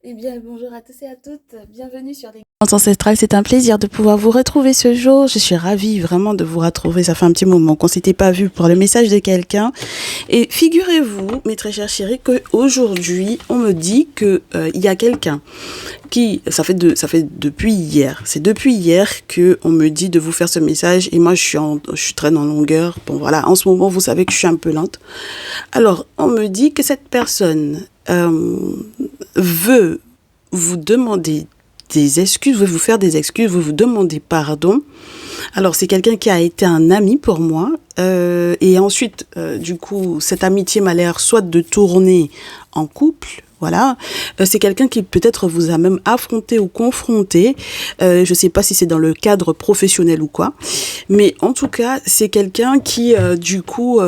Eh bien, bonjour à tous et à toutes. Bienvenue sur les Guidances Ancestrales. C'est un plaisir de pouvoir vous retrouver ce jour. Je suis ravie vraiment de vous retrouver. Ça fait un petit moment qu'on s'était pas vu pour le message de quelqu'un. Et figurez-vous, mes très chers chéris, qu'aujourd'hui, on me dit que il y a quelqu'un qui, ça fait depuis hier. C'est depuis hier que on me dit de vous faire ce message. Et moi, je suis très en longueur. Bon, voilà. En ce moment, vous savez que je suis un peu lente. Alors, on me dit que cette personne veut vous demander des excuses, veut vous faire des excuses, veut vous demander pardon. Alors, c'est quelqu'un qui a été un ami pour moi. Et ensuite, du coup, cette amitié m'a l'air soit de tourner en couple. Voilà, c'est quelqu'un qui peut-être vous a même affronté ou confronté. Je sais pas si c'est dans le cadre professionnel ou quoi, mais en tout cas, c'est quelqu'un qui, du coup,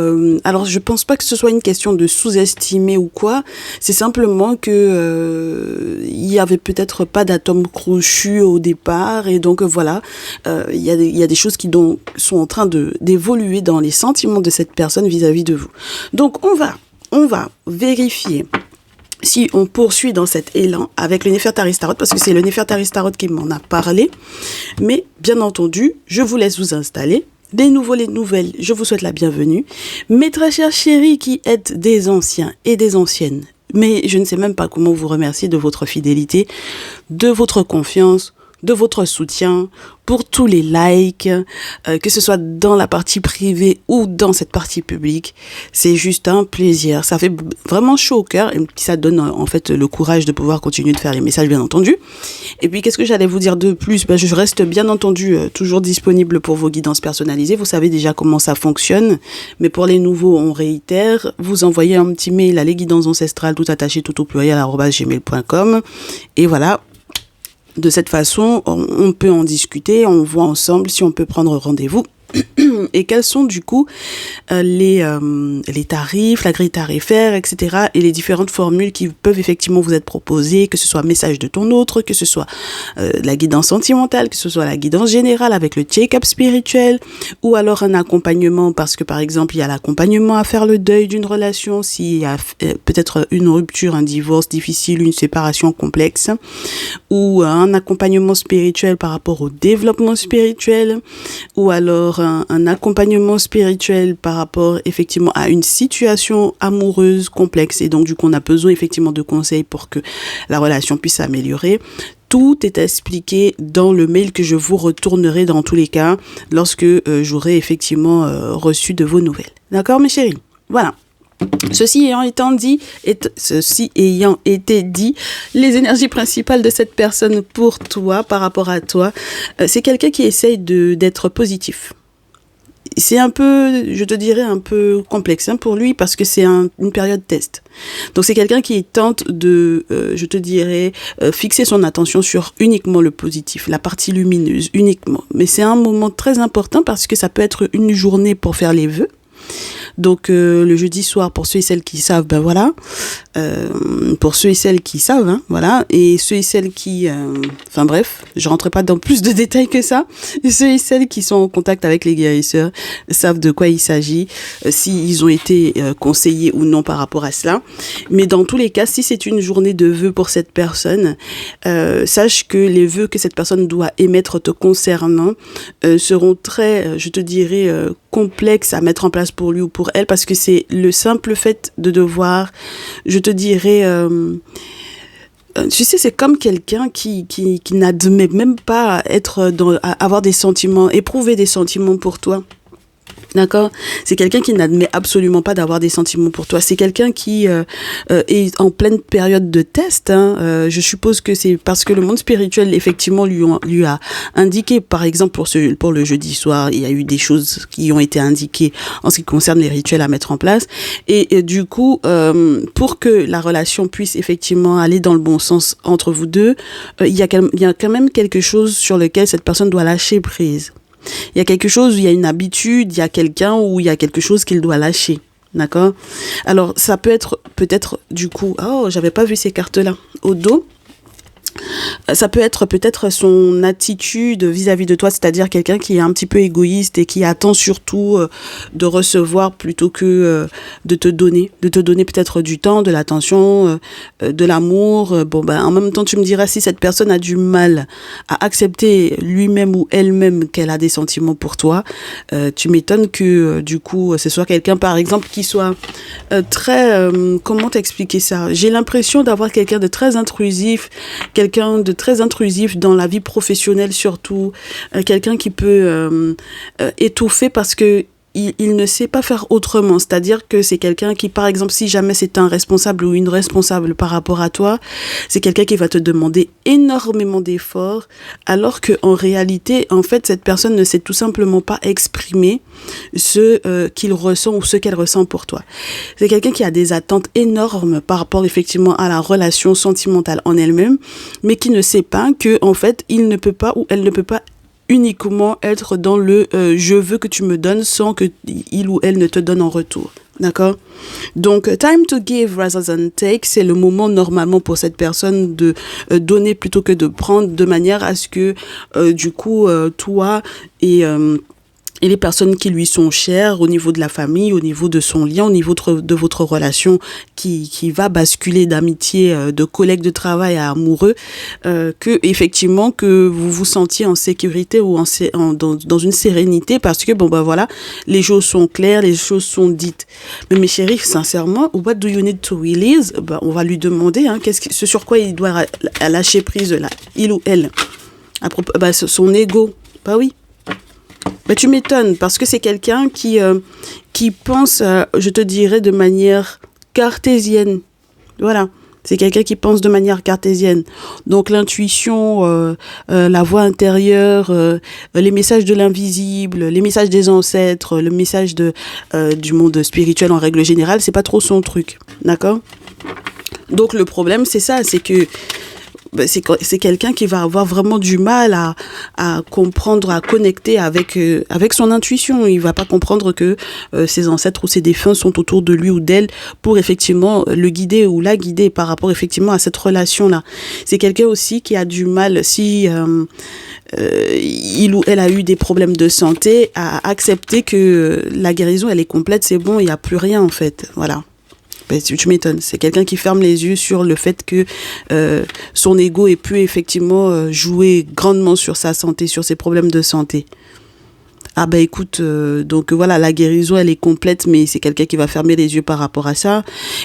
alors je pense pas que ce soit une question de sous-estimer ou quoi. C'est simplement que il y avait peut-être pas d'atome crochu au départ, et donc voilà, il y a des choses qui sont en train d'évoluer dans les sentiments de cette personne vis-à-vis de vous. Donc on va vérifier si on poursuit dans cet élan avec le Néfertari Tarot, parce que c'est le Néfertari Tarot qui m'en a parlé. Mais bien entendu, je vous laisse vous installer. Les nouveaux, les nouvelles, je vous souhaite la bienvenue. Mes très chers chéris qui êtes des anciens et des anciennes, mais je ne sais même pas comment vous remercier de votre fidélité, de votre confiance, de votre soutien, pour tous les likes, que ce soit dans la partie privée ou dans cette partie publique. C'est juste un plaisir. Ça fait vraiment chaud au cœur et ça donne en fait le courage de pouvoir continuer de faire les messages, bien entendu. Et puis, qu'est-ce que j'allais vous dire de plus? Je reste bien entendu toujours disponible pour vos guidances personnalisées. Vous savez déjà comment ça fonctionne. Mais pour les nouveaux, on réitère. Vous envoyez un petit mail à lesguidancesancestrales, tout attaché, tout au pluriel, @gmail.com. Et voilà. De cette façon, on peut en discuter, on voit ensemble si on peut prendre rendez-vous. Et quels sont du coup les tarifs, la grille tarifaire, etc. et les différentes formules qui peuvent effectivement vous être proposées, que ce soit message de ton autre, que ce soit la guidance sentimentale, que ce soit la guidance générale avec le check-up spirituel, ou alors un accompagnement, parce que par exemple il y a l'accompagnement à faire le deuil d'une relation, s'il y a peut-être une rupture, un divorce difficile, une séparation complexe, ou un accompagnement spirituel par rapport au développement spirituel, ou alors un accompagnement spirituel par rapport effectivement à une situation amoureuse complexe, et donc du coup on a besoin effectivement de conseils pour que la relation puisse s'améliorer. Tout est expliqué dans le mail que je vous retournerai dans tous les cas lorsque j'aurai effectivement reçu de vos nouvelles. D'accord mes chéris? Voilà. Ceci ayant été dit, les énergies principales de cette personne pour toi, par rapport à toi, c'est quelqu'un qui essaye d'être positif. C'est un peu, je te dirais, un peu complexe pour lui, parce que c'est une période test. Donc c'est quelqu'un qui tente de, je te dirais, fixer son attention sur uniquement le positif, la partie lumineuse, uniquement. Mais c'est un moment très important parce que ça peut être une journée pour faire les vœux. Donc le jeudi soir, pour ceux et celles qui savent, ben voilà, pour ceux et celles qui savent, hein, voilà, et ceux et celles qui, enfin bref, je rentre pas dans plus de détails que ça. Et ceux et celles qui sont en contact avec les guérisseurs savent de quoi il s'agit, s'ils ont été conseillés ou non par rapport à cela. Mais dans tous les cas, si c'est une journée de vœux pour cette personne, sache que les vœux que cette personne doit émettre te concernant seront très, je te dirais, complexes à mettre en place pour lui ou pour elle, parce que c'est le simple fait de devoir, je te dirais, tu sais, c'est comme quelqu'un qui n'admet même pas avoir des sentiments, éprouver des sentiments pour toi. D'accord? C'est quelqu'un qui n'admet absolument pas d'avoir des sentiments pour toi. C'est quelqu'un qui est en pleine période de test. Hein. Je suppose que c'est parce que le monde spirituel, effectivement, lui a indiqué, par exemple, pour le jeudi soir, il y a eu des choses qui ont été indiquées en ce qui concerne les rituels à mettre en place. Et du coup, pour que la relation puisse effectivement aller dans le bon sens entre vous deux, il y a quand même quelque chose sur lequel cette personne doit lâcher prise. Il y a quelque chose où il y a une habitude, il y a quelqu'un où il y a quelque chose qu'il doit lâcher. D'accord? Alors, ça peut être, peut-être, du coup, oh, j'avais pas vu ces cartes-là. Au dos, Ça peut être peut-être son attitude vis-à-vis de toi, c'est-à-dire quelqu'un qui est un petit peu égoïste et qui attend surtout de recevoir plutôt que de te donner peut-être du temps, de l'attention, de l'amour. Bon, ben, en même temps, tu me diras si cette personne a du mal à accepter lui-même ou elle-même qu'elle a des sentiments pour toi. Tu m'étonnes que du coup, ce soit quelqu'un, par exemple, qui soit très... comment t'expliquer ça? J'ai l'impression d'avoir quelqu'un de très intrusif, quelqu'un de très intrusif dans la vie professionnelle surtout, quelqu'un qui peut étouffer parce que il ne sait pas faire autrement. C'est-à-dire que c'est quelqu'un qui, par exemple, si jamais c'est un responsable ou une responsable par rapport à toi, c'est quelqu'un qui va te demander énormément d'efforts, alors que en réalité, en fait, cette personne ne sait tout simplement pas exprimer ce qu'il ressent ou ce qu'elle ressent pour toi. C'est quelqu'un qui a des attentes énormes par rapport effectivement à la relation sentimentale en elle-même, mais qui ne sait pas que, en fait, il ne peut pas ou elle ne peut pas uniquement être dans le je veux que tu me donnes sans que il ou elle ne te donne en retour. D'accord? Donc, time to give rather than take, c'est le moment normalement pour cette personne de donner plutôt que de prendre, de manière à ce que du coup, toi et les personnes qui lui sont chères au niveau de la famille, au niveau de son lien, au niveau de votre relation qui va basculer d'amitié, de collègue de travail à amoureux, que effectivement que vous vous sentiez en sécurité ou dans une sérénité parce que bon ben voilà, les choses sont claires, les choses sont dites. Mais mes chéris, sincèrement, what do you need to release? Ben, on va lui demander ce sur quoi il doit lâcher prise là, il ou elle. À propos, ben, son ego. Bah oui. Mais tu m'étonnes parce que c'est quelqu'un qui pense, je te dirais, de manière cartésienne. Voilà. C'est quelqu'un qui pense de manière cartésienne. Donc l'intuition, la voix intérieure, les messages de l'invisible, les messages des ancêtres, le message du monde spirituel en règle générale, c'est pas trop son truc. D'accord? Donc le problème, c'est ça, c'est que c'est quelqu'un qui va avoir vraiment du mal à comprendre, à connecter avec son intuition. Il va pas comprendre que ses ancêtres ou ses défunts sont autour de lui ou d'elle pour effectivement le guider ou la guider par rapport effectivement à cette relation-là. C'est quelqu'un aussi qui a du mal, si il ou elle a eu des problèmes de santé, à accepter que la guérison elle est complète, c'est bon, il y a plus rien en fait. Voilà. Ben, tu m'étonnes. C'est quelqu'un qui ferme les yeux sur le fait que son ego ait pu effectivement jouer grandement sur sa santé, sur ses problèmes de santé. Ah ben écoute, donc voilà, la guérison elle est complète, mais c'est quelqu'un qui va fermer les yeux par rapport à ça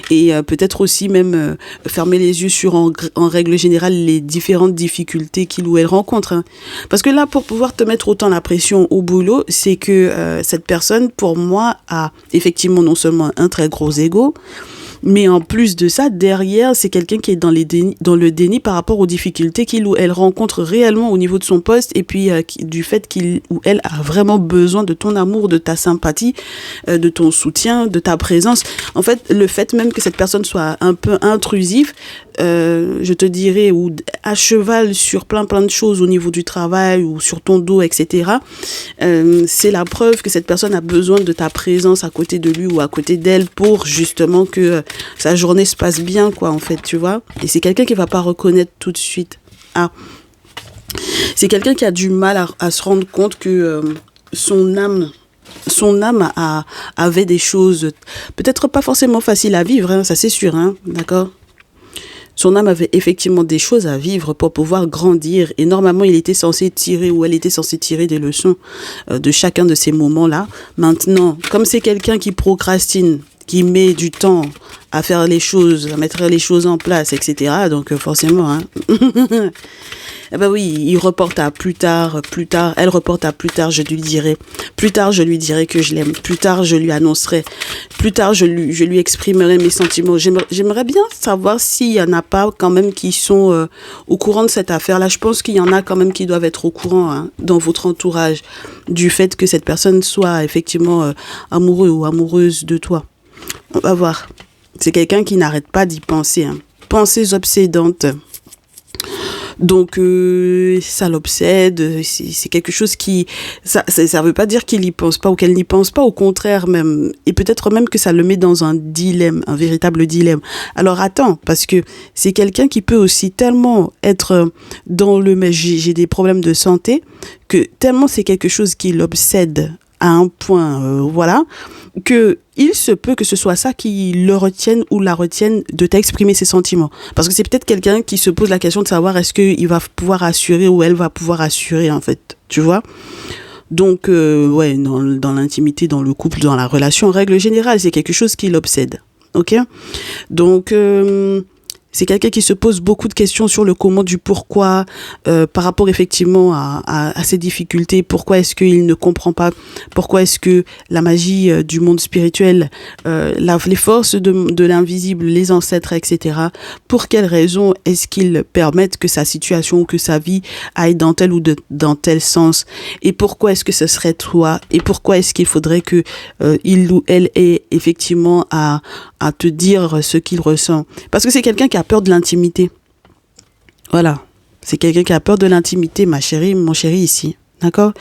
et peut-être aussi même fermer les yeux sur en règle générale les différentes difficultés qu'il ou elle rencontre. Hein. Parce que là, pour pouvoir te mettre autant la pression au boulot, c'est que cette personne, pour moi, a effectivement non seulement un très gros ego, mais en plus de ça, derrière, c'est quelqu'un qui est dans le déni par rapport aux difficultés qu'il ou elle rencontre réellement au niveau de son poste et puis du fait qu'il ou elle a vraiment besoin de ton amour, de ta sympathie, de ton soutien, de ta présence. En fait, le fait même que cette personne soit un peu intrusive, je te dirais, ou à cheval sur plein de choses au niveau du travail ou sur ton dos, etc., c'est la preuve que cette personne a besoin de ta présence à côté de lui ou à côté d'elle pour justement que sa journée se passe bien, quoi, en fait, tu vois. Et c'est quelqu'un qui va pas reconnaître tout de suite. Ah. C'est quelqu'un qui a du mal à se rendre compte que son âme avait des choses peut-être pas forcément faciles à vivre, hein, ça c'est sûr, hein, d'accord? Son âme avait effectivement des choses à vivre pour pouvoir grandir. Et normalement, il était censé tirer ou elle était censée tirer des leçons de chacun de ces moments-là. Maintenant, comme c'est quelqu'un qui procrastine, qui met du temps à faire les choses, à mettre les choses en place, etc. Donc forcément, hein. Eh ben oui, il reporte à plus tard, elle reporte à plus tard, je lui dirai que je l'aime, plus tard je lui annoncerai, plus tard je lui exprimerai mes sentiments. J'aimerais bien savoir s'il y en a pas quand même qui sont au courant de cette affaire-là. Je pense qu'il y en a quand même qui doivent être au courant, hein, dans votre entourage du fait que cette personne soit effectivement amoureux ou amoureuse de toi. On va voir. C'est quelqu'un qui n'arrête pas d'y penser, hein. Pensées obsédantes. Donc, ça l'obsède. C'est quelque chose qui... Ça veut pas dire qu'il y pense pas ou qu'elle n'y pense pas. Au contraire même. Et peut-être même que ça le met dans un dilemme, un véritable dilemme. Alors, attends, parce que c'est quelqu'un qui peut aussi tellement être dans le... Mais j'ai des problèmes de santé, que tellement c'est quelque chose qui l'obsède à un point, voilà, que il se peut que ce soit ça qui le retienne ou la retienne de t'exprimer ses sentiments. Parce que c'est peut-être quelqu'un qui se pose la question de savoir est-ce qu'il va pouvoir assurer ou elle va pouvoir assurer, en fait, tu vois. Donc, ouais, dans l'intimité, dans le couple, dans la relation, en règle générale, c'est quelque chose qui l'obsède, ok. Donc, c'est quelqu'un qui se pose beaucoup de questions sur le comment du pourquoi, par rapport effectivement à ses difficultés. Pourquoi est-ce qu'il ne comprend pas? Pourquoi est-ce que la magie du monde spirituel, les forces de l'invisible, les ancêtres, etc., pour quelles raisons est-ce qu'ils permettent que sa situation ou que sa vie aille dans tel ou dans tel sens? Et pourquoi est-ce que ce serait toi? Et pourquoi est-ce qu'il faudrait que il ou elle ait effectivement à te dire ce qu'il ressent? Parce que c'est quelqu'un qui a peur de l'intimité. Voilà. C'est quelqu'un qui a peur de l'intimité, ma chérie, mon chéri ici. D'accord?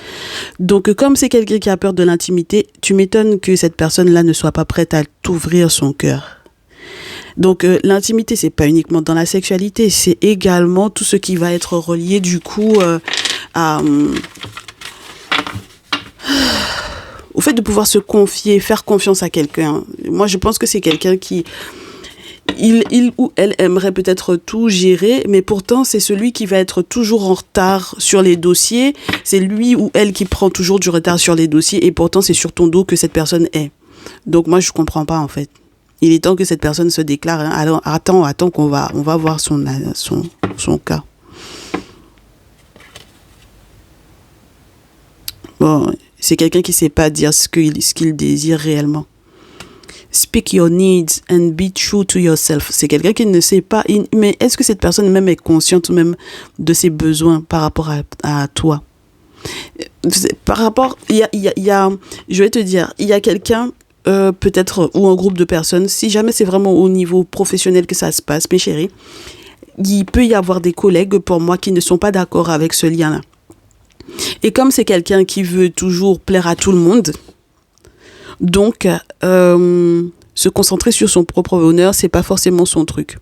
Donc, comme c'est quelqu'un qui a peur de l'intimité, tu m'étonnes que cette personne-là ne soit pas prête à t'ouvrir son cœur. Donc, l'intimité, c'est pas uniquement dans la sexualité, c'est également tout ce qui va être relié, du coup, au fait de pouvoir se confier, faire confiance à quelqu'un. Moi, je pense que c'est quelqu'un qui... Il ou elle aimerait peut-être tout gérer, mais pourtant, c'est celui qui va être toujours en retard sur les dossiers. C'est lui ou elle qui prend toujours du retard sur les dossiers, et pourtant, c'est sur ton dos que cette personne est. Donc, moi, je comprends pas, en fait. Il est temps que cette personne se déclare. Hein. Alors, attends on va voir son cas. Bon, c'est quelqu'un qui sait pas dire ce qu'il désire réellement. Speak your needs and be true to yourself. C'est quelqu'un qui ne sait pas, mais est-ce que cette personne même est consciente même de ses besoins par rapport à toi? Par rapport, il y a, je vais te dire, il y a quelqu'un, peut-être, ou un groupe de personnes, si jamais c'est vraiment au niveau professionnel que ça se passe, mes chéris, il peut y avoir des collègues pour moi qui ne sont pas d'accord avec ce lien-là. Et comme c'est quelqu'un qui veut toujours plaire à tout le monde, donc, se concentrer sur son propre bonheur, c'est pas forcément son truc.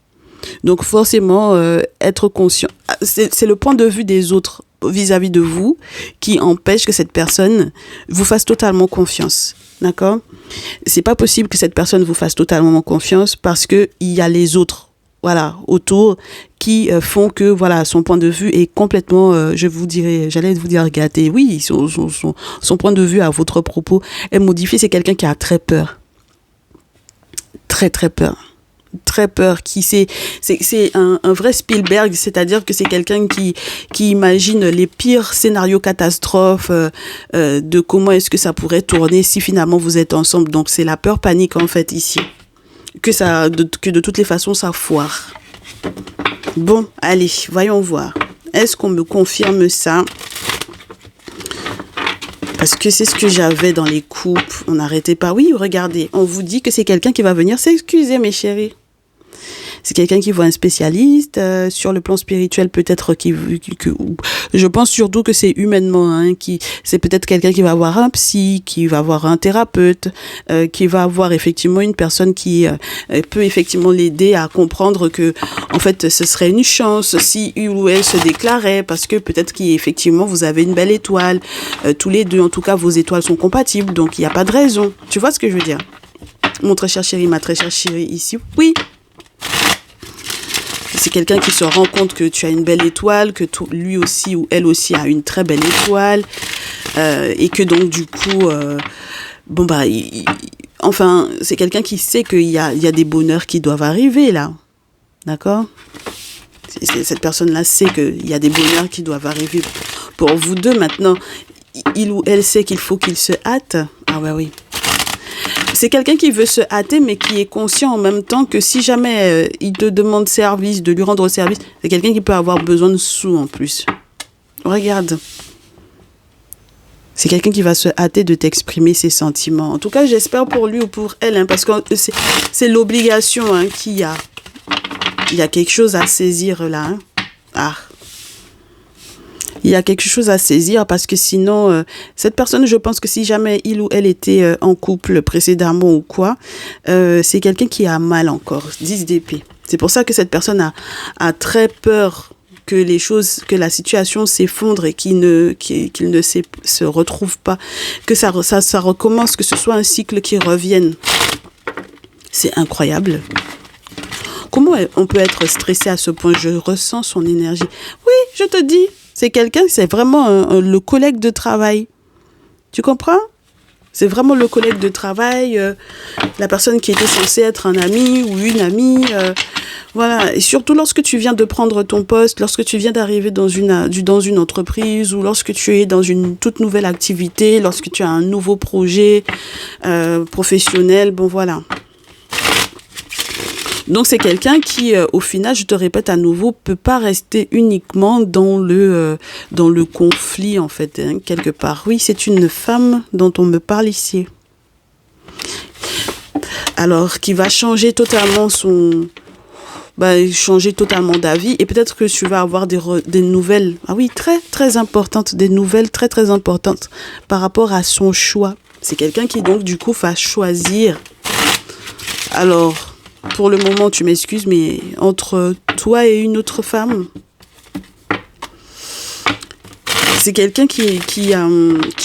Donc, forcément, être conscient. C'est le point de vue des autres vis-à-vis de vous qui empêche que cette personne vous fasse totalement confiance. D'accord? C'est pas possible que cette personne vous fasse totalement confiance parce que il y a les autres, voilà, autour qui font que, voilà, son point de vue est complètement, j'allais vous dire gâté. Oui, son point de vue à votre propos est modifié. C'est quelqu'un qui a très peur. Très, très peur. Très peur. C'est un vrai Spielberg, c'est-à-dire que c'est quelqu'un qui imagine les pires scénarios catastrophes de comment est-ce que ça pourrait tourner si finalement vous êtes ensemble. Donc, c'est la peur panique, en fait, ici. Que de toutes les façons, ça foire. Bon, allez, voyons voir. Est-ce qu'on me confirme ça? Parce que c'est ce que j'avais dans les couples. On n'arrêtait pas. Oui, regardez, on vous dit que c'est quelqu'un qui va venir s'excuser, mes chéris. C'est quelqu'un qui voit un spécialiste sur le plan spirituel, peut-être je pense surtout que c'est humainement, hein, c'est peut-être quelqu'un qui va voir un psy, qui va voir un thérapeute, qui va avoir effectivement une personne qui peut effectivement l'aider à comprendre que en fait ce serait une chance si il ou elle se déclarait, parce que peut-être qu'effectivement vous avez une belle étoile, tous les deux, en tout cas vos étoiles sont compatibles, donc il n'y a pas de raison. Tu vois ce que je veux dire? Mon très cher chéri, ma très chère chérie ici, oui. C'est quelqu'un qui se rend compte que tu as une belle étoile, que lui aussi ou elle aussi a une très belle étoile, et que donc du coup, enfin, c'est quelqu'un qui sait qu'il y a des bonheurs qui doivent arriver là, d'accord? Cette personne-là sait qu'il y a des bonheurs qui doivent arriver pour vous deux. Maintenant, il ou elle sait qu'il faut qu'il se hâte. Ah ouais, oui. C'est quelqu'un qui veut se hâter, mais qui est conscient en même temps que si jamais il te demande service, de lui rendre service, c'est quelqu'un qui peut avoir besoin de sous en plus. Regarde. C'est quelqu'un qui va se hâter de t'exprimer ses sentiments. En tout cas, j'espère pour lui ou pour elle, hein, parce que c'est l'obligation, hein, qu'il y a. Il y a quelque chose à saisir là. Hein. Ah. Il y a quelque chose à saisir parce que sinon, cette personne, je pense que si jamais il ou elle était en couple précédemment ou quoi, c'est quelqu'un qui a mal encore. 10 d'épée. C'est pour ça que cette personne a très peur que la situation s'effondre et qu'il ne se retrouve pas, que ça recommence, que ce soit un cycle qui revienne. C'est incroyable. Comment on peut être stressé à ce point? Je ressens son énergie. Oui, je te dis, c'est quelqu'un, c'est vraiment le collègue de travail. Tu comprends? C'est vraiment le collègue de travail, la personne qui était censée être un ami ou une amie. Voilà. Et surtout lorsque tu viens de prendre ton poste, lorsque tu viens d'arriver dans une entreprise ou lorsque tu es dans une toute nouvelle activité, lorsque tu as un nouveau projet professionnel, bon voilà. Donc c'est quelqu'un qui, au final, je te répète à nouveau, peut pas rester uniquement dans le conflit en fait, hein, quelque part. Oui, c'est une femme dont on me parle ici. Alors, qui va changer totalement changer totalement d'avis et peut-être que tu vas avoir des nouvelles, ah oui, très très importantes, des nouvelles très très importantes par rapport à son choix. C'est quelqu'un qui donc du coup va choisir. Alors, pour le moment, tu m'excuses, mais entre toi et une autre femme, c'est quelqu'un qui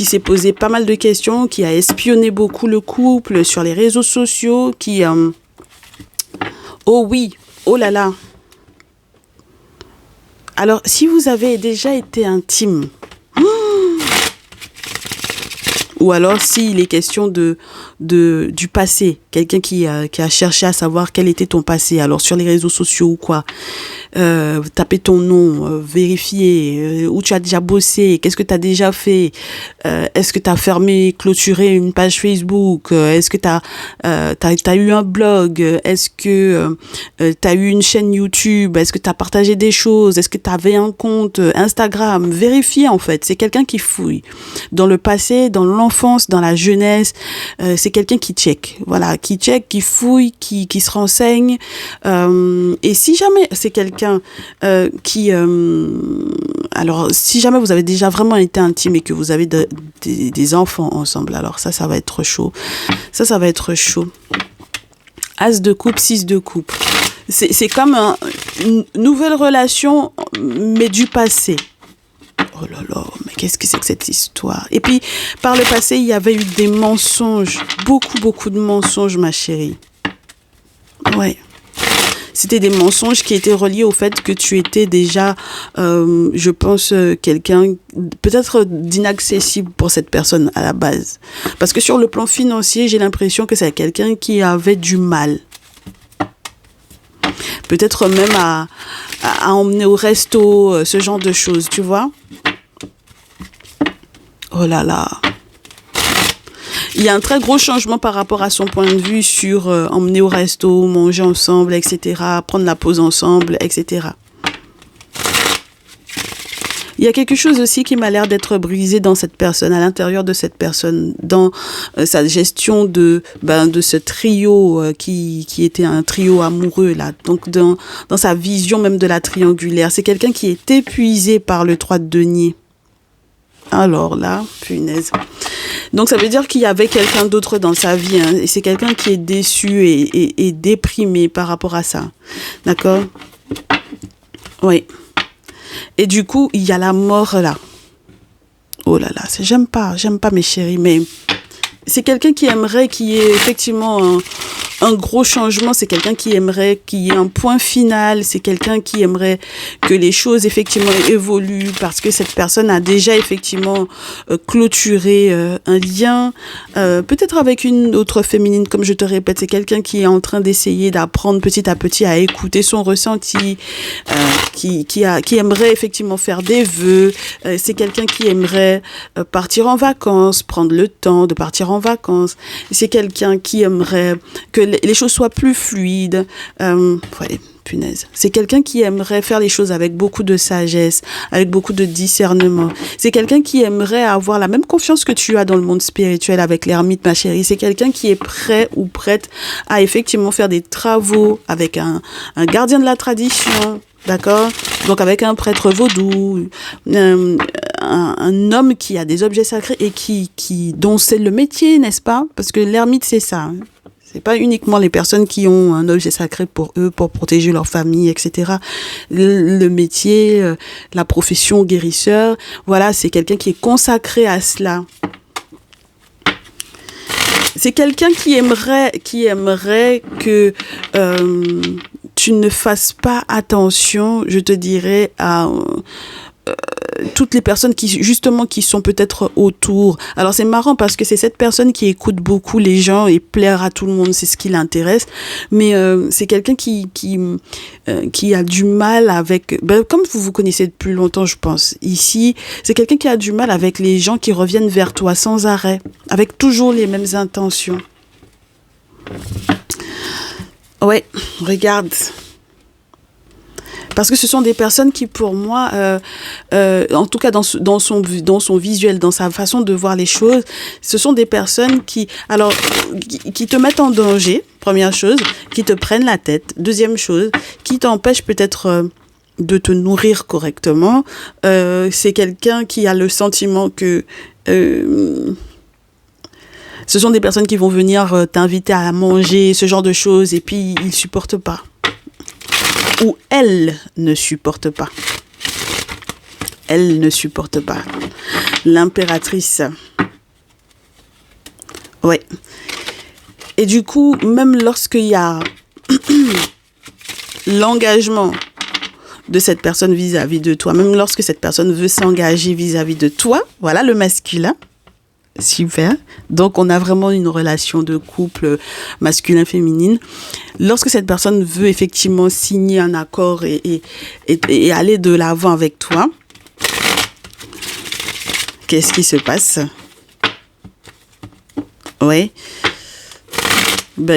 s'est posé pas mal de questions, qui a espionné beaucoup le couple sur les réseaux sociaux, oh oui, oh là là. Alors, si vous avez déjà été intime, ou alors s'il est question du passé, quelqu'un qui a cherché à savoir quel était ton passé, alors sur les réseaux sociaux ou quoi, taper ton nom, vérifier où tu as déjà bossé, qu'est-ce que tu as déjà fait, est-ce que tu as fermé, clôturé une page Facebook, est-ce que tu as eu un blog, est-ce que tu as eu une chaîne YouTube, est-ce que tu as partagé des choses, est-ce que tu avais un compte Instagram, vérifier en fait, c'est quelqu'un qui fouille dans le passé, dans l'enfance, dans la jeunesse, c'est quelqu'un qui check, voilà, qui fouille, qui se renseigne, et si jamais c'est quelqu'un alors si jamais vous avez déjà vraiment été intime et que vous avez des enfants ensemble, alors ça va être chaud, ça va être chaud. As de coupe, 6 de coupe, c'est comme une nouvelle relation mais du passé. Oh là là, mais qu'est-ce que c'est que cette histoire? Et puis, par le passé, il y avait eu des mensonges. Beaucoup de mensonges, ma chérie. Ouais. C'était des mensonges qui étaient reliés au fait que tu étais déjà, je pense, quelqu'un peut-être d'inaccessible pour cette personne à la base. Parce que sur le plan financier, j'ai l'impression que c'est quelqu'un qui avait du mal. Peut-être même à emmener au resto, ce genre de choses, tu vois. Oh là là. Il y a un très gros changement par rapport à son point de vue sur emmener au resto, manger ensemble, etc., prendre la pause ensemble, etc. Il y a quelque chose aussi qui m'a l'air d'être brisé dans cette personne, à l'intérieur de cette personne, dans sa gestion de ce trio qui était un trio amoureux, là. Donc, dans sa vision même de la triangulaire. C'est quelqu'un qui est épuisé par le 3 de denier. Alors là, punaise. Donc, ça veut dire qu'il y avait quelqu'un d'autre dans sa vie, hein, et c'est quelqu'un qui est déçu et déprimé par rapport à ça. D'accord? Oui. Et du coup, il y a la mort là. Oh là là, j'aime pas mes chéris, mais c'est quelqu'un qui aimerait qu'il y ait effectivement un gros changement, c'est quelqu'un qui aimerait qu'il y ait un point final, c'est quelqu'un qui aimerait que les choses effectivement évoluent parce que cette personne a déjà effectivement clôturé un lien, peut-être avec une autre féminine, comme je te répète, c'est quelqu'un qui est en train d'essayer d'apprendre petit à petit à écouter son ressenti, qui aimerait effectivement faire des vœux, c'est quelqu'un qui aimerait partir en vacances, prendre le temps de partir en vacances, c'est quelqu'un qui aimerait que les choses soient plus fluides. Ouais, punaise. C'est quelqu'un qui aimerait faire les choses avec beaucoup de sagesse, avec beaucoup de discernement. C'est quelqu'un qui aimerait avoir la même confiance que tu as dans le monde spirituel avec l'ermite, ma chérie. C'est quelqu'un qui est prêt ou prête à effectivement faire des travaux avec un gardien de la tradition, d'accord, Donc avec un prêtre vaudou, un homme qui a des objets sacrés et dont c'est le métier, n'est-ce pas? Parce que l'ermite, c'est ça. Hein. C'est pas uniquement les personnes qui ont un objet sacré pour eux, pour protéger leur famille, etc. Le métier, la profession guérisseur, voilà, c'est quelqu'un qui est consacré à cela. C'est quelqu'un qui aimerait que tu ne fasses pas attention, je te dirais, à toutes les personnes qui sont peut-être autour. Alors c'est marrant parce que c'est cette personne qui écoute beaucoup les gens et plaire à tout le monde, c'est ce qui l'intéresse. Mais c'est quelqu'un qui a du mal avec... comme vous vous connaissez depuis longtemps, je pense, ici, c'est quelqu'un qui a du mal avec les gens qui reviennent vers toi sans arrêt, avec toujours les mêmes intentions. Ouais, regarde... Parce que ce sont des personnes qui, pour moi, en tout cas dans son visuel, dans sa façon de voir les choses, ce sont des personnes qui te mettent en danger, première chose, qui te prennent la tête, deuxième chose, qui t'empêchent peut-être de te nourrir correctement. C'est quelqu'un qui a le sentiment que... ce sont des personnes qui vont venir t'inviter à manger, ce genre de choses, et puis ils ne supportent pas. Ou elle ne supporte pas. Elle ne supporte pas. L'impératrice. Ouais. Et du coup, même lorsqu'il y a l'engagement de cette personne vis-à-vis de toi, même lorsque cette personne veut s'engager vis-à-vis de toi, voilà le masculin. Super. Donc, on a vraiment une relation de couple masculin-féminine. Lorsque cette personne veut effectivement signer un accord et aller de l'avant avec toi, qu'est-ce qui se passe? Oui.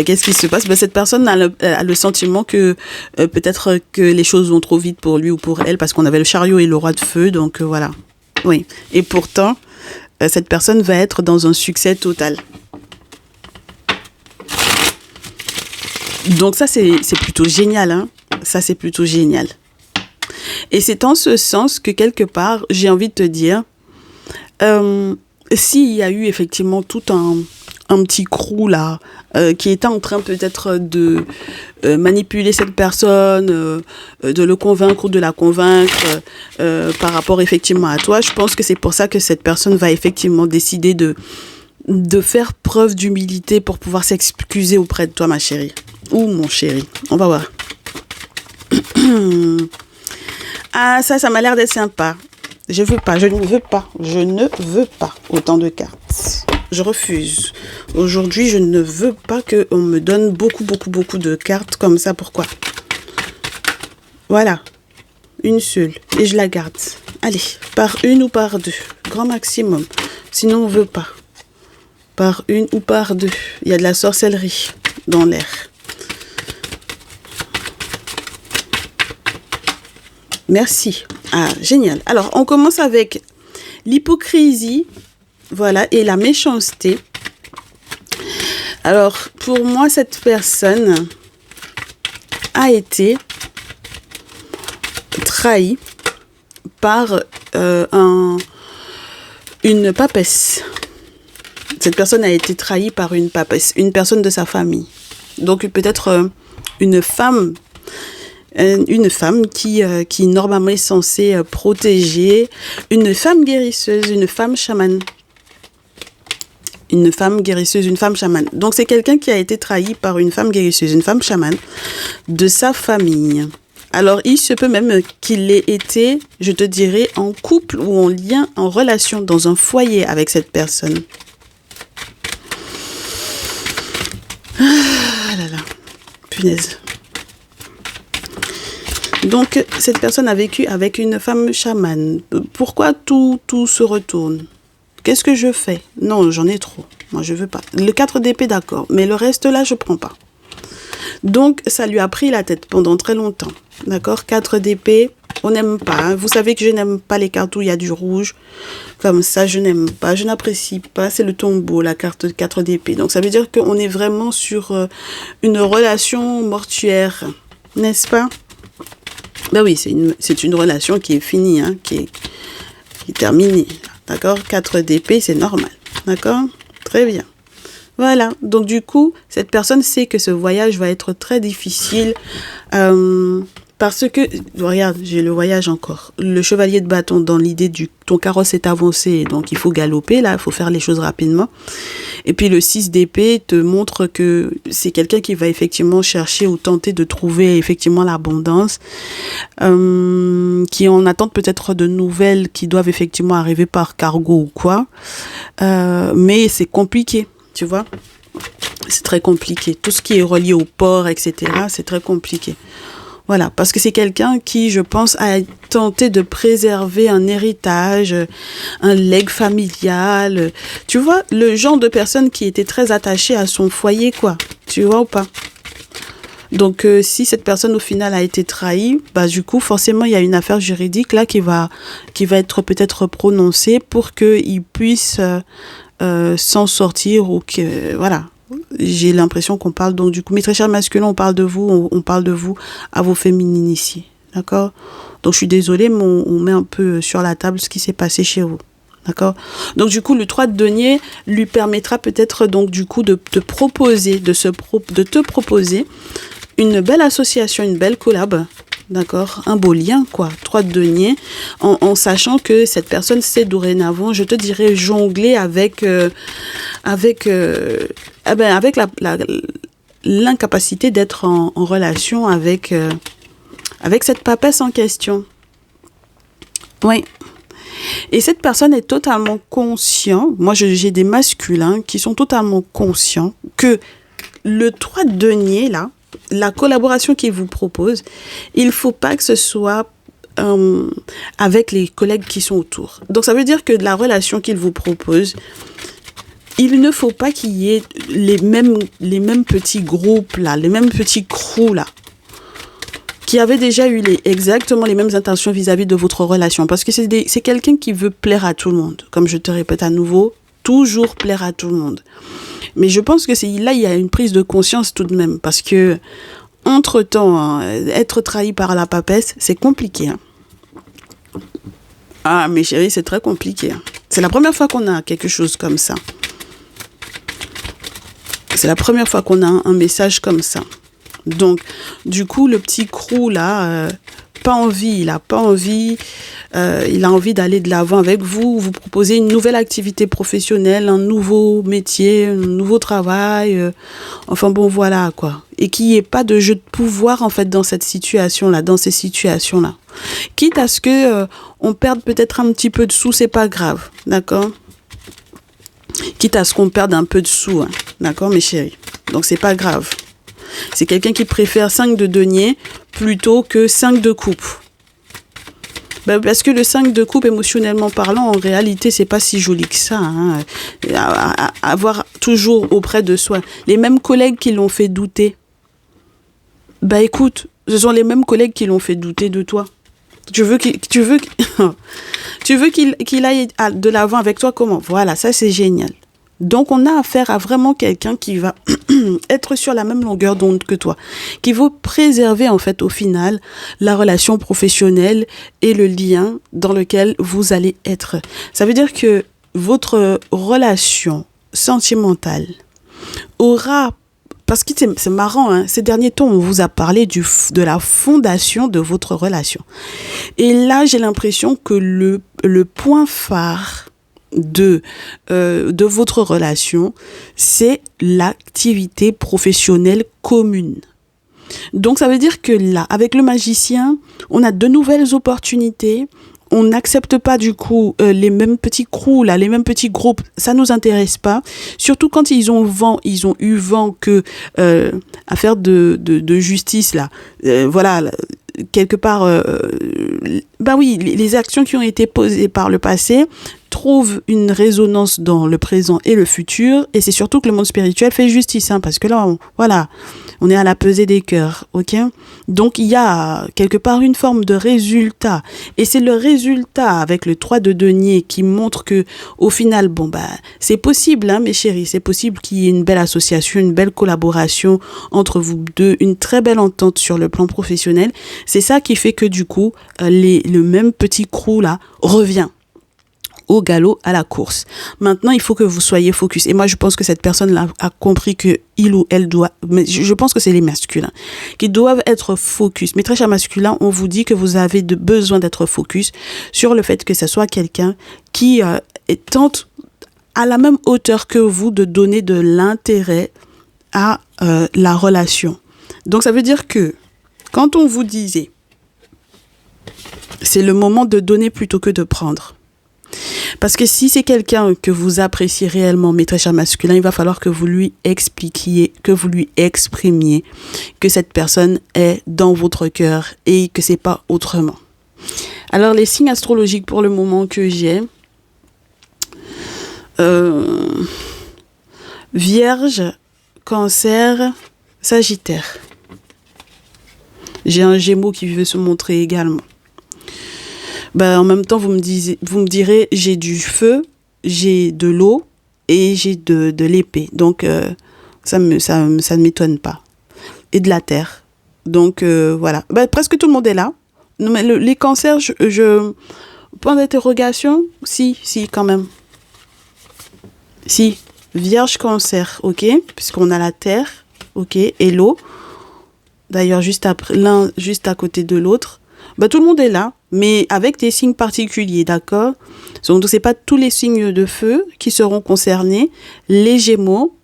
Qu'est-ce qui se passe? Cette personne a le sentiment que peut-être que les choses vont trop vite pour lui ou pour elle parce qu'on avait le chariot et le roi de feu. Donc, voilà. Oui. Et pourtant... cette personne va être dans un succès total. Donc ça, c'est plutôt génial. Hein. Ça, c'est plutôt génial. Et c'est en ce sens que, quelque part, j'ai envie de te dire, s'il y a eu effectivement tout un petit crew là, qui était en train peut-être de manipuler cette personne, de le convaincre ou de la convaincre par rapport effectivement à toi, je pense que c'est pour ça que cette personne va effectivement décider de faire preuve d'humilité pour pouvoir s'excuser auprès de toi, ma chérie. Ou mon chéri. On va voir. Ah, ça m'a l'air d'être sympa. Je ne veux pas autant de cartes. Je refuse. Aujourd'hui, je ne veux pas qu'on me donne beaucoup de cartes comme ça. Pourquoi? Voilà. Une seule. Et je la garde. Allez, par une ou par deux. Grand maximum. Sinon, on ne veut pas. Par une ou par deux. Il y a de la sorcellerie dans l'air. Merci. Ah, génial. Alors, on commence avec l'hypocrisie. Voilà, et la méchanceté. Alors, pour moi, cette personne a été trahie par une papesse. Cette personne a été trahie par une papesse, une personne de sa famille. Donc, peut-être une femme qui normalement est censée protéger, une femme guérisseuse, une femme chamane. Une femme guérisseuse, une femme chamane. Donc, c'est quelqu'un qui a été trahi par une femme guérisseuse, une femme chamane de sa famille. Alors, il se peut même qu'il ait été, je te dirais, en couple ou en lien, en relation, dans un foyer avec cette personne. Ah là là, punaise. Donc, cette personne a vécu avec une femme chamane. Pourquoi tout se retourne? Qu'est-ce que je fais? Non, j'en ai trop. Moi, je veux pas. Le 4 d'épée, d'accord. Mais le reste, là, je prends pas. Donc, ça lui a pris la tête pendant très longtemps. D'accord? 4 d'épée, on n'aime pas. Hein. Vous savez que je n'aime pas les cartes où il y a du rouge. Comme ça, je n'aime pas. Je n'apprécie pas. C'est le tombeau, la carte 4 d'épée. Donc, ça veut dire qu'on est vraiment sur une relation mortuaire. N'est-ce pas? Ben oui, c'est une relation qui est finie, hein, qui est terminée. D'accord? 4 d'épée, c'est normal. D'accord? Très bien. Voilà. Donc, du coup, cette personne sait que ce voyage va être très difficile. Parce que, regarde, j'ai le voyage encore. Le chevalier de bâton, dans l'idée ton carrosse est avancé, donc il faut galoper, là, il faut faire les choses rapidement. Et puis le 6 d'épée te montre que c'est quelqu'un qui va effectivement chercher ou tenter de trouver effectivement l'abondance, qui est en attente peut-être de nouvelles qui doivent effectivement arriver par cargo ou quoi. Mais c'est compliqué, tu vois. C'est très compliqué. Tout ce qui est relié au port, etc., c'est très compliqué. Voilà, parce que c'est quelqu'un qui, je pense, a tenté de préserver un héritage, un legs familial. Tu vois, le genre de personne qui était très attachée à son foyer, quoi. Tu vois ou pas? Donc, si cette personne, au final, a été trahie, bah, du coup, forcément, il y a une affaire juridique, là, qui va être peut-être prononcée pour qu'il puisse s'en sortir ou que, voilà. J'ai l'impression qu'on parle donc du coup, mes très chers masculins, on parle de vous, on parle de vous à vos féminines ici, d'accord? Donc je suis désolée, mais on met un peu sur la table ce qui s'est passé chez vous, d'accord? Donc du coup, le 3 de denier lui permettra peut-être donc du coup de te proposer, de te proposer une belle association, une belle collab, d'accord, un beau lien, quoi, 3 de denier, en sachant que cette personne sait dorénavant, je te dirais, jongler avec l'incapacité d'être en relation avec cette papesse en question. Oui. Et cette personne est totalement conscient, moi j'ai des masculins qui sont totalement conscients que le 3 de denier, là, la collaboration qu'il vous propose, il ne faut pas que ce soit avec les collègues qui sont autour. Donc ça veut dire que la relation qu'il vous propose, il ne faut pas qu'il y ait les mêmes petits groupes là, les mêmes petits crews là, qui avaient déjà eu exactement les mêmes intentions vis-à-vis de votre relation. Parce que c'est quelqu'un qui veut plaire à tout le monde. Comme je te répète à nouveau, toujours plaire à tout le monde. Mais je pense que là, il y a une prise de conscience tout de même. Parce que, entre-temps, hein, être trahi par la papesse, c'est compliqué. Hein. Ah, mes chéris, c'est très compliqué. Hein. C'est la première fois qu'on a quelque chose comme ça. C'est la première fois qu'on a un message comme ça. Donc, du coup, le petit crew, là, pas envie, il a pas envie, il a envie d'aller de l'avant avec vous, vous proposez une nouvelle activité professionnelle, un nouveau métier, un nouveau travail, enfin bon, voilà, quoi. Et qu'il n'y ait pas de jeu de pouvoir, en fait, dans cette situation-là, dans ces situations-là. Quitte à ce que on perde peut-être un petit peu de sous, c'est pas grave, d'accord? Quitte à ce qu'on perde un peu de sous, hein, d'accord, mes chéris? Donc, c'est pas grave. C'est quelqu'un qui préfère 5 de denier plutôt que 5 de coupe. Ben, parce que le 5 de coupe, émotionnellement parlant, en réalité, c'est pas si joli que ça. Hein. Avoir toujours auprès de soi les mêmes collègues qui l'ont fait douter. Ben écoute, ce sont les mêmes collègues qui l'ont fait douter de toi. Tu veux qu'il aille de l'avant avec toi, comment? Voilà, ça c'est génial. Donc, on a affaire à vraiment quelqu'un qui va être sur la même longueur d'onde que toi, qui va préserver, en fait, au final, la relation professionnelle et le lien dans lequel vous allez être. Ça veut dire que votre relation sentimentale aura... Parce que c'est marrant, hein, ces derniers temps, on vous a parlé de la fondation de votre relation. Et là, j'ai l'impression que le point phare de votre relation, c'est l'activité professionnelle commune. Donc, ça veut dire que là, avec le magicien, on a de nouvelles opportunités. On n'accepte pas du coup les mêmes petits crews là, les mêmes petits groupes, ça nous intéresse pas. Surtout quand ils ont eu vent que affaire de justice là, voilà, quelque part bah oui, les actions qui ont été posées par le passé trouvent une résonance dans le présent et le futur. Et c'est surtout que le monde spirituel fait justice, hein, parce que là, voilà, on est à la pesée des cœurs, ok? Donc, il y a quelque part une forme de résultat. Et c'est le résultat avec le 3 de denier qui montre que, au final, bon, bah, c'est possible, hein, mes chéris, c'est possible qu'il y ait une belle association, une belle collaboration entre vous deux, une très belle entente sur le plan professionnel. C'est ça qui fait que, du coup, le même petit crew là revient au galop, à la course. Maintenant, il faut que vous soyez focus. Et moi, je pense que cette personne-là a compris que il ou elle doit, mais je pense que c'est les masculins, qui doivent être focus. Mais très cher masculin, on vous dit que vous avez besoin d'être focus sur le fait que ce soit quelqu'un qui tente à la même hauteur que vous de donner de l'intérêt à la relation. Donc, ça veut dire que quand on vous disait c'est le moment de donner plutôt que de prendre. Parce que si c'est quelqu'un que vous appréciez réellement, mes très chers masculins, il va falloir que vous lui expliquiez, que vous lui exprimiez que cette personne est dans votre cœur et que c'est pas autrement. Alors, les signes astrologiques pour le moment que j'ai, Vierge, Cancer, Sagittaire. J'ai un Gémeaux qui veut se montrer également. Ben, en même temps, vous me direz, j'ai du feu, j'ai de l'eau et j'ai de l'épée. Donc, ça ne m'étonne pas. Et de la terre. Donc, voilà. Ben, presque tout le monde est là. Non, mais les cancers, point d'interrogation, si, quand même. Si, Vierge, Cancer, ok, puisqu'on a la terre, ok, et l'eau. D'ailleurs, juste après, l'un juste à côté de l'autre. Ben, tout le monde est là, mais avec des signes particuliers, d'accord? Donc, ce n'est pas tous les signes de feu qui seront concernés. Les Gémeaux,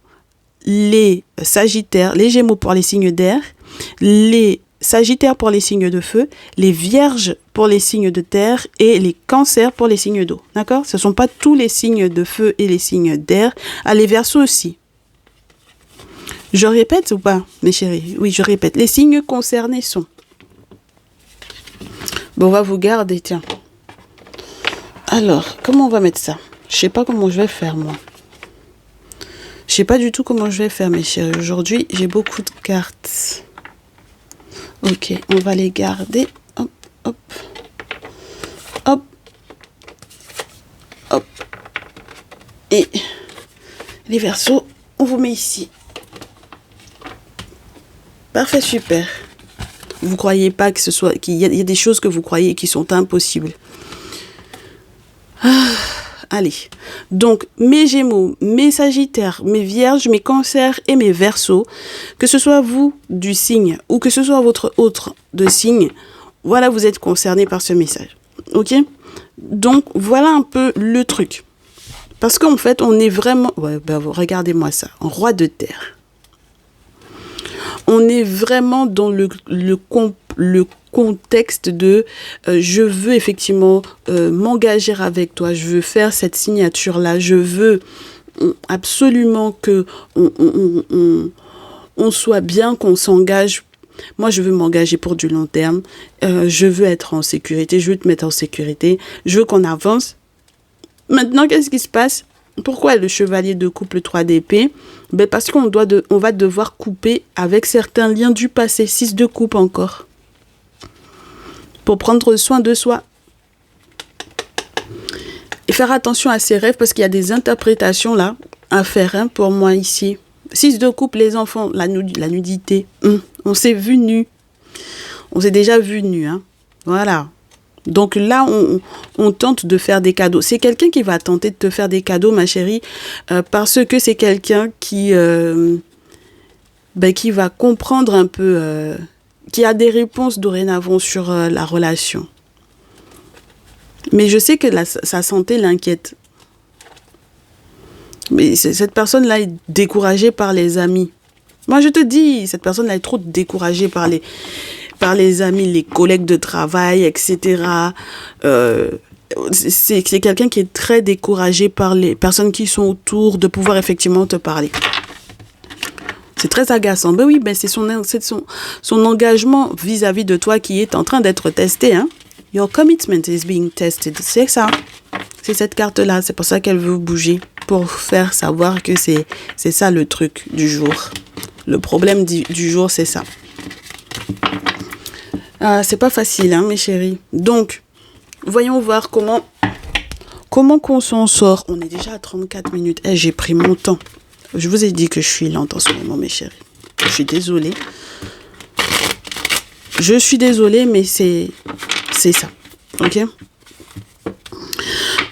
les Sagittaires, les Gémeaux pour les signes d'air, les Sagittaires pour les signes de feu, les Vierges pour les signes de terre et les Cancers pour les signes d'eau, d'accord? Ce ne sont pas tous les signes de feu et les signes d'air. Ah, les Verseaux aussi. Je répète ou pas, mes chéris? Oui, je répète. Les signes concernés sont... Bon, on va vous garder, tiens. Alors, comment on va mettre ça? Je sais pas comment je vais faire, moi. Je sais pas du tout comment je vais faire, mes chéris. Aujourd'hui, j'ai beaucoup de cartes. Ok, on va les garder. Hop, hop. Hop. Hop. Et les Verseaux, on vous met ici. Parfait, super. Vous croyez pas que qu'il y a des choses que vous croyez qui sont impossibles. Allez. Donc, mes Gémeaux, mes Sagittaires, mes Vierges, mes Cancers et mes Verseaux, que ce soit vous du signe ou que ce soit votre autre de signe, voilà, vous êtes concernés par ce message. Ok? Donc, voilà un peu le truc. Parce qu'en fait, on est vraiment... Ouais, ben, regardez-moi ça. En roi de terre. On est vraiment dans le contexte de je veux effectivement m'engager avec toi, je veux faire cette signature-là, je veux absolument que on soit bien, qu'on s'engage. Moi, je veux m'engager pour du long terme, je veux être en sécurité, je veux te mettre en sécurité, je veux qu'on avance. Maintenant, qu'est-ce qui se passe? Pourquoi le chevalier de coupe, le 3 d'épée? Ben parce qu'on va devoir couper avec certains liens du passé, 6 de coupe encore. Pour prendre soin de soi. Et faire attention à ses rêves parce qu'il y a des interprétations là à faire, hein, pour moi ici. 6 de coupe, les enfants, la nudité. On s'est vu nu. On s'est déjà vu nu, hein. Voilà. Donc là, on tente de faire des cadeaux. C'est quelqu'un qui va tenter de te faire des cadeaux, ma chérie, parce que c'est quelqu'un qui va comprendre un peu, qui a des réponses dorénavant sur la relation. Mais je sais que sa santé l'inquiète. Mais cette personne-là est découragée par les amis. Moi, je te dis, cette personne-là est trop découragée par les amis, les collègues de travail, etc. C'est quelqu'un qui est très découragé par les personnes qui sont autour de pouvoir effectivement te parler. C'est très agaçant. Ben oui, c'est son engagement vis-à-vis de toi qui est en train d'être testé. Hein. Il Your commitment is being tested. C'est ça. C'est cette carte-là. C'est pour ça qu'elle veut bouger. Pour faire savoir que c'est ça le truc du jour. Le problème du jour, c'est ça. Ah, c'est pas facile, hein, mes chéris. Donc, voyons voir comment qu'on s'en sort. On est déjà à 34 minutes. J'ai pris mon temps. Je vous ai dit que je suis lente en ce moment, mes chéris. Je suis désolée. Je suis désolée, mais c'est ça. Ok?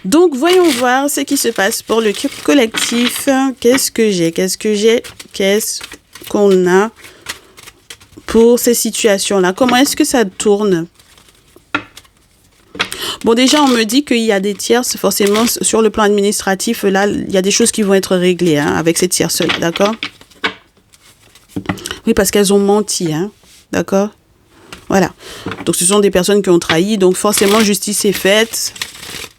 Donc, voyons voir ce qui se passe pour le collectif. Qu'est-ce qu'on a pour ces situations-là? Comment est-ce que ça tourne? Bon, déjà, on me dit qu'il y a des tierces, forcément, sur le plan administratif, là, il y a des choses qui vont être réglées hein, avec ces tierces-là, d'accord? Oui, parce qu'elles ont menti, hein, d'accord? Voilà. Donc, ce sont des personnes qui ont trahi, donc forcément, justice est faite,